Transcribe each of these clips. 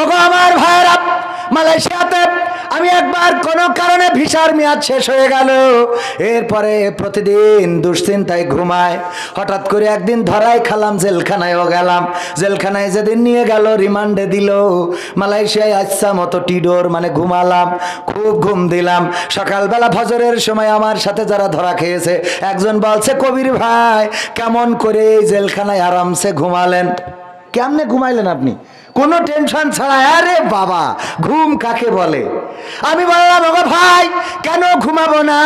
ওগো আমার ভাইরা, মালয়েশিয়াতে আমি একবার কোনো কারণে ভিসার মেয়াদ শেষ হয়ে গেল, এরপরে প্রতিদিন দুশ্চিন্তায় ঘুমায়। হঠাৎ করে একদিন ধরাই খালাম, জেলখানায়ও গেলাম। জেলখানায় যেদিন নিয়ে গেল, রিমান্ডে দিল, মালয়েশিয়ায় আচ্ছা মতো টিডোর মানে ঘুমালাম, খুব ঘুম দিলাম। সকালবেলা ফজরের সময় আমার সাথে যারা ধরা খেয়েছে একজন বলছে, কবির ভাই কেমন করে এই জেলখানায় আরামসে ঘুমালেন? কেমনে ঘুমাইলেন আপনি? কোনো টেনশন ছাড়া। আরে বাবা, ঘুম কাকে বলে? আমি বললাম, ওগো ভাই কেন ঘুমাবো না?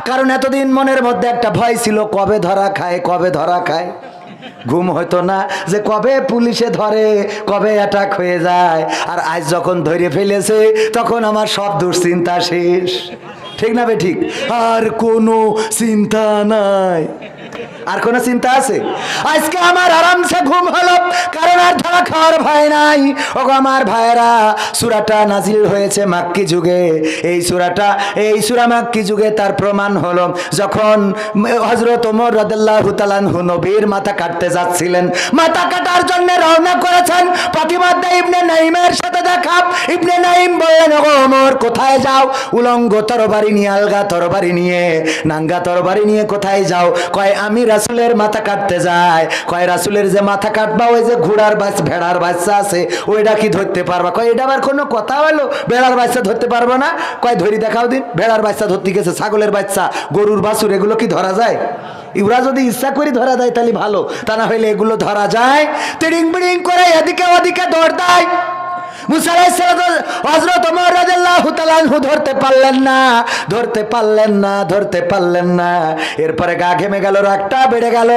কারণ এতদিন মনের মধ্যে একটা ভয় ছিল, কবে ধরা খায়, কবে ধরা খায়। ঘুম হতো না যে কবে পুলিশে ধরে, কবে অ্যাটাক হয়ে যায়। আর আজ যখন ধরে ফেলেছে তখন আমার সব দুশ্চিন্তা শেষ। ঠিক না বে ঠিক? আর কোনো চিন্তা নাই। আর কোনো চিন্তা আছে? আজকে আমার আরামসে ঘুম হলো, কারণ আর ধরা খাওয়ার ভয় নাই। ওগো আমার ভাইয়েরা, সূরাটা নাজিল হয়েছে মাক্কি যুগে। এই সূরা মাক্কি যুগে। তার প্রমাণ হলো যখন হযরত ওমর রাদিয়াল্লাহু তাআলা আনহু নবীর মাথা কাটতে যাচ্ছিলেন, মাথা কাটার জন্য রওনা করেছেন, প্রতিমধ্যে ইবনে নাইমের সাথে দেখা। ইবনে নাইম বললেন, ওগো ওমর কোথায় যাও? উলঙ্গ তরবারি নিয়ে, আলগা তরবারি নিয়ে, নাঙ্গা তরবারি নিয়ে কোথায় যাও? কয় আমি রাসূলের মাথা কাটতে যাই। কয় রাসূলের যে মাথা কাটবা, ওই যে ঘোড়ার ভেড়ার বাচ্চা আছে ওইটা কি ধরতে পারবা? কয় এটা আবার কোনো কথা হলো? ভেড়ার বাচ্চা ধরতে পারবো না? কয় ধরি দেখাও দিন। ভেড়ার বাচ্চা ধরতে গেছে, ছাগলের বাচ্চা, গরুর বাছুর, এগুলো কি ধরা যায়? ইউরা যদি ইচ্ছা করে ধরা দেয় তাহলে ভালো, তা না হইলে এগুলো ধরা যায়? তিড়িং বিড়িং করে এদিকে ওদিকে দৌড় দেয়। মুসা আলাইহিস সালাম হযরত ওমর রাদিয়াল্লাহু তাআলা আনহু ধরতে পারলেন না। এরপরে গা ঘেমে গেল, রাগটা বেড়ে গেল।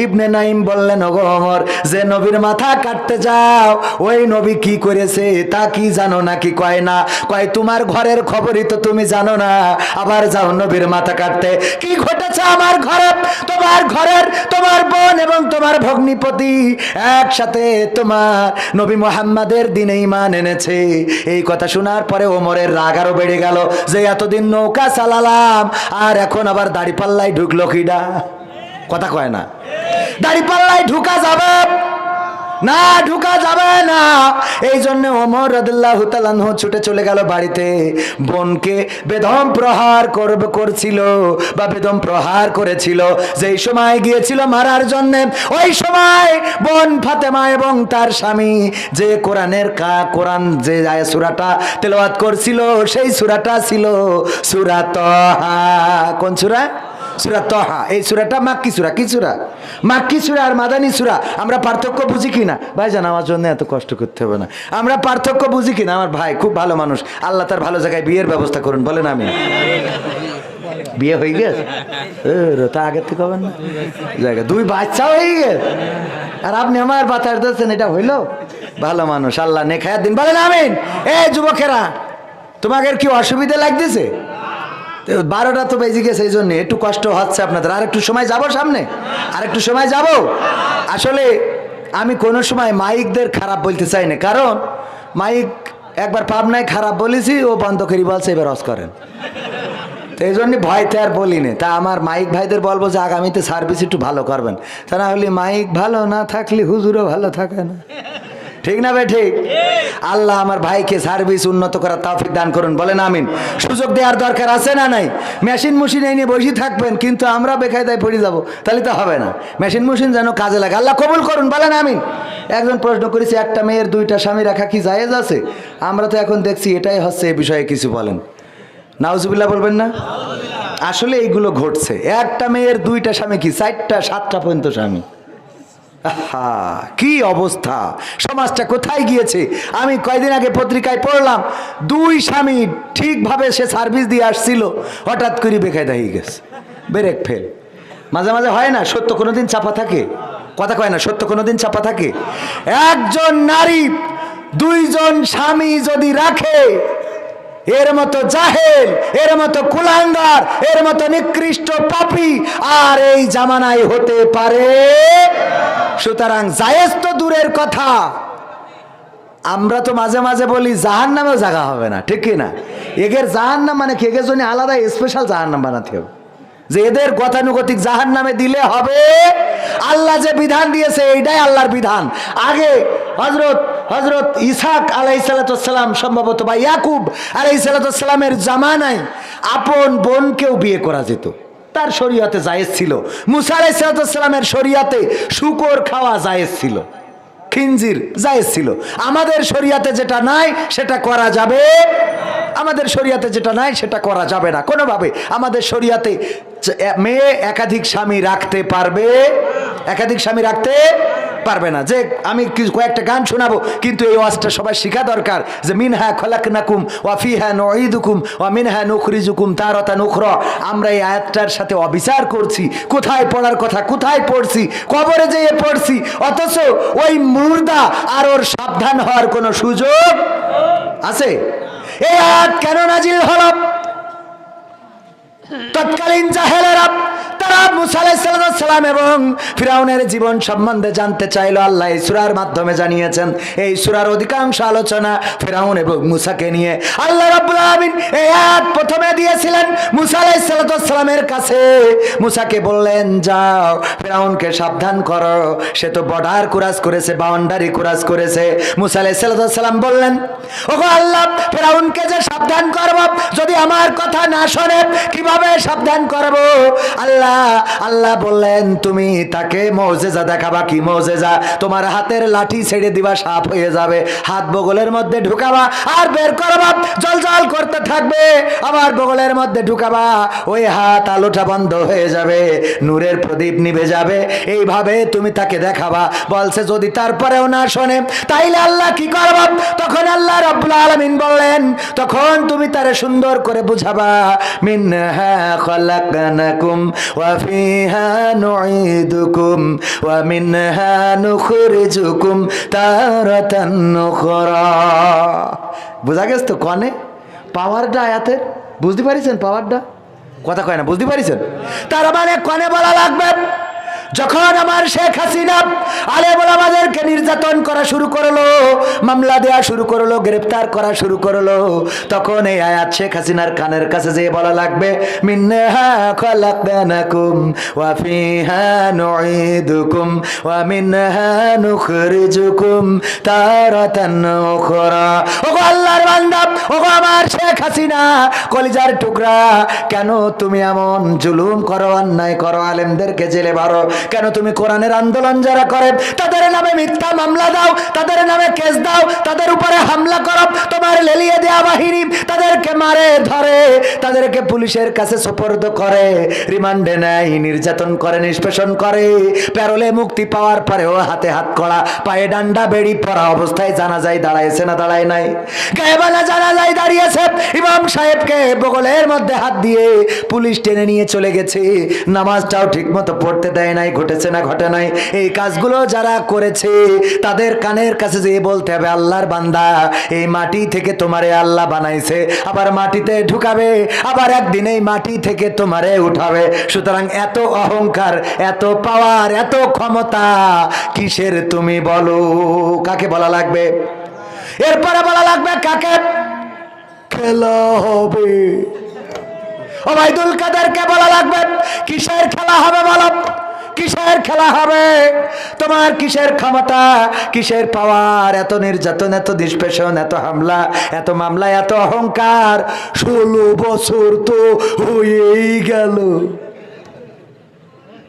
ইবনে নাইম বললেন, ওগো ওমর, যে নবীর মাথা কাটতে যাও ওই নবী কি করেছে তা কি জানো নাকি? কয় না। কয় তোমার ঘরের খবরই তো তুমি জানো না, আবার যাও নবীর মাথা কাটতে। কি ঘটেছে আমার ঘরে? তোমার বোন এবং তোমার ভগ্নিপতি একসাথে তোমার নবী মুহাম্মাদের দিনে ঈমান এনেছে। এই কথা শোনার পরে ওমরের রাগ আরো বেড়ে গেল, যে এতদিন নৌকা চালালাম আর এখন আবার দাড়িপাল্লায় ঢুকলো কিডা? কথা কয় না। দাড়িপাল্লায় ঢুকা যাবে না, ঢুকা যাবে না। এই জন্য ওমর রাদিয়াল্লাহু তাআলা আনহু ছুটে চলে গেল বাড়িতে। বোনকে বেদম প্রহার করছিল বা বেদম প্রহার করেছিল। যেই সময় গিয়েছিল মারার জন্য, ওই সময় বোন ফাতেমা এবং তার স্বামী যে কোরআন যে সূরাটা তেলাওয়াত করছিল, সেই সূরাটা ছিল সূরা তাহা। কোন সূরা? সূরা তাহা। এই সূরাটা মাক্কি সূরা। কি সূরা? মাক্কি সূরা আর মাদানী সূরা। আমরা পার্থক্য বুঝি কিনা? ভাইজান আমার জন্য এত কষ্ট করতে হবে না। আমরা পার্থক্য বুঝি কিনা? আমার ভাই খুব ভালো মানুষ, আল্লাহ তার ভালো জায়গায় বিয়ের ব্যবস্থা করুন, বলেন আমি। বিয়ে হয়ে গেছে? তা আগের থেকে হবেন না? জায়গা 2 বাচ্চা হয়ে গেছে, আর আপনি আমার বাতাস দিচ্ছেন, এটা হইলো? ভালো মানুষ, আল্লাহ নেক হায়াত দিন, বলেন আমিন। এই যুবকেরা, তোমাদের কি অসুবিধা লাগতেছে? 12টা তো বেজে গেছে, এই জন্য একটু কষ্ট হচ্ছে আপনাদের। আর একটু সময় যাব, সামনে আর একটু সময় যাব। আসলে আমি কোনো সময় মাইকদের খারাপ বলতে চাই না, কারণ মাইক একবার পাবনায় খারাপ বলেছি, ও বন্ধ করি বলছে এবার অস করেন, তো এই জন্য ভয়তে আর বলি না। তা আমার মাইক ভাইদের বলবো যে আগামীতে সার্ভিস একটু ভালো করবেন, তা না হলে মাইক ভালো না থাকলে হুজুরও ভালো থাকে না। ঠিক না ভাই? ঠিক। আল্লাহ আমার ভাইকে সার্ভিস উন্নত করার তৌফিক দান করুন, বলেন আমিন। সুযোগ দেওয়ার দরকার আছে না নাই? মেশিন নিয়ে বসে থাকবেন কিন্তু আমরা বেকায়দায় পড়ে যাব, তাহলে তো হবে না। মেশিন যেন কাজে লাগে, আল্লাহ কবুল করুন, বলেন আমিন। একজন প্রশ্ন করেছে, একটা মেয়ের 2টা স্বামী রাখা কি জায়েজ আছে? আমরা তো এখন দেখছি এটাই হচ্ছে, এই বিষয়ে কিছু বলেন। নাউজুবিল্লাহ বলবেন না? আসলে এইগুলো ঘটছে। একটা মেয়ের 2টা স্বামী কি 4টা 7টা পর্যন্ত স্বামী। কি অবস্থা, সমাজটা কোথায় গিয়েছে! আমি কয়দিন আগে পত্রিকায় পড়লাম, 2 স্বামী ঠিকভাবে সে সার্ভিস দিয়ে আসছিল, হঠাৎ করে বেকায়দা হয়ে গেছে, ব্রেক ফেল। মাঝে মাঝে হয় না, সত্য কোনোদিন চাপা থাকে? কথা কয় না, সত্য কোনোদিন চাপা থাকে? একজন নারী 2 জন স্বামী যদি রাখে, এর মতো জাহেল, এর মতো কুলাঙ্গার, এর মতো নিকৃষ্ট পাপী আর এই জামানায় হতে পারে? সুতরাং জায়েজ তো দূরের কথা, আমরা তো মাঝে মাঝে বলি জাহান্নামেও জায়গা হবে না, ঠিক কি না? এদের জাহান্নাম মানে কি? এদের জন্য আলাদা স্পেশাল জাহান্নাম বানাতে হবে, যে এদের গতানুগতিক জাহান্নামে দিলে হবে। আল্লাহ যে বিধান দিয়েছে এইটাই আল্লাহর বিধান। আগে হযরত হযরত ইসহাক আলাইহিসসালাম সম্ভবত বা ইয়াকুব আলাইহিসসালামের জামানায় আপন বোনকেও বিয়ে করা যেত, তার শরীয়তে জায়েজ ছিল। মুসা আলাইহিসসালামের শরীয়তে শূকর খাওয়া জায়েজ ছিল, খিনজির জায়েজ ছিল। আমাদের শরীয়তে যেটা নাই সেটা করা যাবে, আমাদের শরীয়তে যেটা নাই সেটা করা যাবে না কোনোভাবে। আমাদের শরীয়তে মেয়ে একাধিক স্বামী রাখতে পারবে, একাধিক স্বামী রাখতে পারবে না। যে আমি কয়েকটা গান শোনাবো, কিন্তু এই ওয়াজটা সবাই শেখা দরকার যে মিনহা খলাকনাকুম ওয়া ফিহা নুঈদুকুম ওয়া মিনহা নুখরিজুকুম তারাতান উখরা। আমরা এই আয়াতটার সাথে অবিচার করছি, কোথায় পড়ার কথা কোথায় পড়ছি, কবরে যেয়ে পড়ছি, অথচ ওই মুর্দা আর ওর সাবধান হওয়ার কোনো সুযোগ আছে? এই আয়াত কেন নাজিল হলো? তৎকালীন জাহেলেরা তারা মুসা আলাইহিস সালাম এবং ফিরাউনের জীবন সম্বন্ধে জানতে চাইলো। আল্লাহ এই সূরার মাধ্যমে জানিয়েছেন। এই সূরার অধিকাংশ আলোচনা ফিরাউন এবং মুসাকে নিয়ে। আল্লাহ রাব্বুল আলামিন এই আয়াত প্রথমে দিয়েছিলেন মুসা আলাইহিস সালামের কাছে। মুসাকে বললেন, যাও ফিরাউনকে সাবধান করো, সে তো বর্ডার ক্রস করেছে, বাউন্ডারি ক্রস করেছে। মুসা আলাইহিস সালাম বললেন, ওগো আল্লাহ, ফিরাউনকে যে সাবধান করব, যদি আমার কথা না শোনে কিভাবে সাবধান করব? আল্লাহ বললেন, তুমি তাকে মুজিজা দেখাবা। কি মুজিজা? তোমার হাতের লাঠি ছেড়ে দিবা, সাপ হয়ে যাবে, হাত বগলের মধ্যে ঢুকাবা আর বের করবা, জলজল করতে থাকবে, আবার বগলের মধ্যে ঢুকাবা, ওই হাত আলোটা বন্ধ হয়ে যাবে, নূরের প্রদীপ নিভে যাবে, এইভাবে তুমি তাকে দেখাবা। বলছে যদি তারপরেও না শোনে তাইলে আল্লাহ কি করব? তখন আল্লাহ রাব্বুল আলামিন বললেন, তখন তুমি তারে সুন্দর করে বুঝাবা, মিনহা খলাকনাকুম ওয়া ফিহা নুঈদুকুম ওয়া মিনহা নুখরিজুকুম তারাতান উখরা। বুঝা গেছে তো? কনে পাওয়ারটা আয়াতের বুঝতে পারিছেন? পাওয়ারটা কথা কয় না, বুঝতে পারিছেন? তার মানে কনে বলা লাগবে, যখন আমার শেখ হাসিনা আলেম ওলামাদেরকে নির্যাতন করা শুরু করলো, মামলা দেয়া শুরু করলো, গ্রেফতার করা শুরু করলো, তখন এই আয়াত শেখ হাসিনার কানের কাছে যেয়ে বলা লাগবে, মিনহা খলাকনাকুম ওয়া ফিহা নুঈদুকুম ওয়া মিনহা নুখরিজুকুম তারাতান উখরা। ওগো আল্লাহর বান্দা, ওগো আমার শেখ হাসিনা, কলিজার টুকরা, কেন তুমি এমন জুলুম করো, অন্যায় করো, আলেমদেরকে জেলে ভরো? কেন তুমি কোরআনের আন্দোলন যারা করে তাদের নামে মিথ্যা মামলা দাও, তাদের নামে কেস দাও, তাদের উপরে হামলা করো? তোমার লেলিয়ে দেয়া বাহিনী তাদেরকে মারে ধরে, তাদেরকে পুলিশের কাছে সুপর্দ করে, রিমান্ডে নেয়, নির্যাতন করে, নিষ্পেষণ করে, প্যারোলে মুক্তি পাওয়ার পরেও হাতে হাত করা, পায়ে ডান্ডা বেড়ি পরা অবস্থায় জানাজায় দাঁড়াইছে না দাঁড়ায় নাই? গায়েবালা জানাজায় দাঁড়িয়েছে, ইমাম সাহেবকে বগলের মধ্যে হাত দিয়ে পুলিশ টেনে নিয়ে চলে গেছে, নামাজটাও ঠিক মতো পড়তে দেয় নাই। ঘটেছে না ঘটে নাই? এই কাজগুলো যারা করেছে তাদের কানের কাছে যেয়ে বলতে হবে, আল্লাহর বান্দা, এই মাটি থেকে তোমারে আল্লাহ বানাইছে, আবার মাটিতে ঢুকাবে, আবার একদিন এই মাটি থেকে তোমারে উঠাবে। সুতরাং এত অহংকার, এত পাওয়ার, এত ক্ষমতা কিসের তুমি বলো? কাকে বলা লাগবে? এরপরে বলা লাগবে কাকে? খেলা হবে। ওবায়দুল কাদেরকে বলা লাগবে, কিসের খেলা হবে বলো? কিসের খেলা হবে? তোমার কিসের ক্ষমতা, কিসের পাওয়ার? এত নির্যাতন, এত নিষ্পেষণ, এত হামলা, এত মামলা, এত অহংকার, 16 বছর তো হয়েই গেল,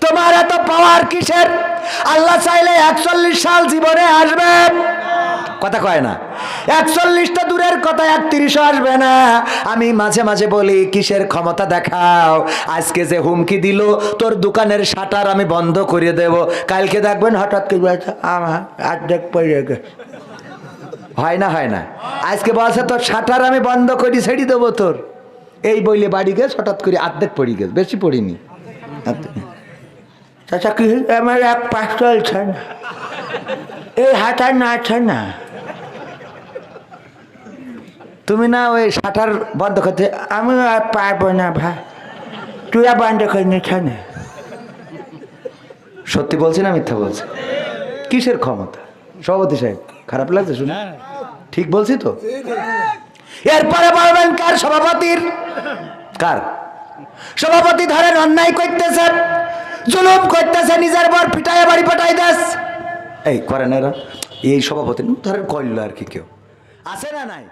তোমার এত পাওয়ার কিসের? আল্লাহ চাইলে 41 সাল জীবনে আসবে, কথা কয় না? 41টা দূরের কথা, 31ও আসবে না। আমি মাঝে মাঝে বলি, কিসের ক্ষমতা দেখাও? আজকে যে হুমকি দিল, তোর দোকানের শাটার আমি বন্ধ করে দেব, কালকে দেখবেন হঠাৎ করে আমার অর্ধেক পড়ে গেছে। হয় না? হয় না? আজকে বলছে তোর শাটার আমি বন্ধ করি, ছেড়ে দেবো তোর, এই বইলে বাড়ি গেছে, হঠাৎ করে অর্ধেক পড়ে গেছে, বেশি পড়িনি। চাচা কি আমার 1 পাশ চলছে না, এই হাটার না আছে না, তুমি না ওই শাটার বন্ধ করতে? আমি আর পারবো না ভাই, তুই বন্ধ করে নিচ্ছে না। সত্যি বলছি না মিথ্যা বলছি? কিসের ক্ষমতা? সভাপতি সাহেব খারাপ লাগছে শুনে? ঠিক বলছি তো? এরপরে বলবেন কার? সভাপতির। কার? সভাপতি ধরেন অন্যায় করতেছে, জুলুম করতেছে, নিজের বর পিটায় বাড়ি পাঠাই দেশ, এই করেন এরা, এই সভাপতি ধরেন কইল আর কি কেউ আছে না নাই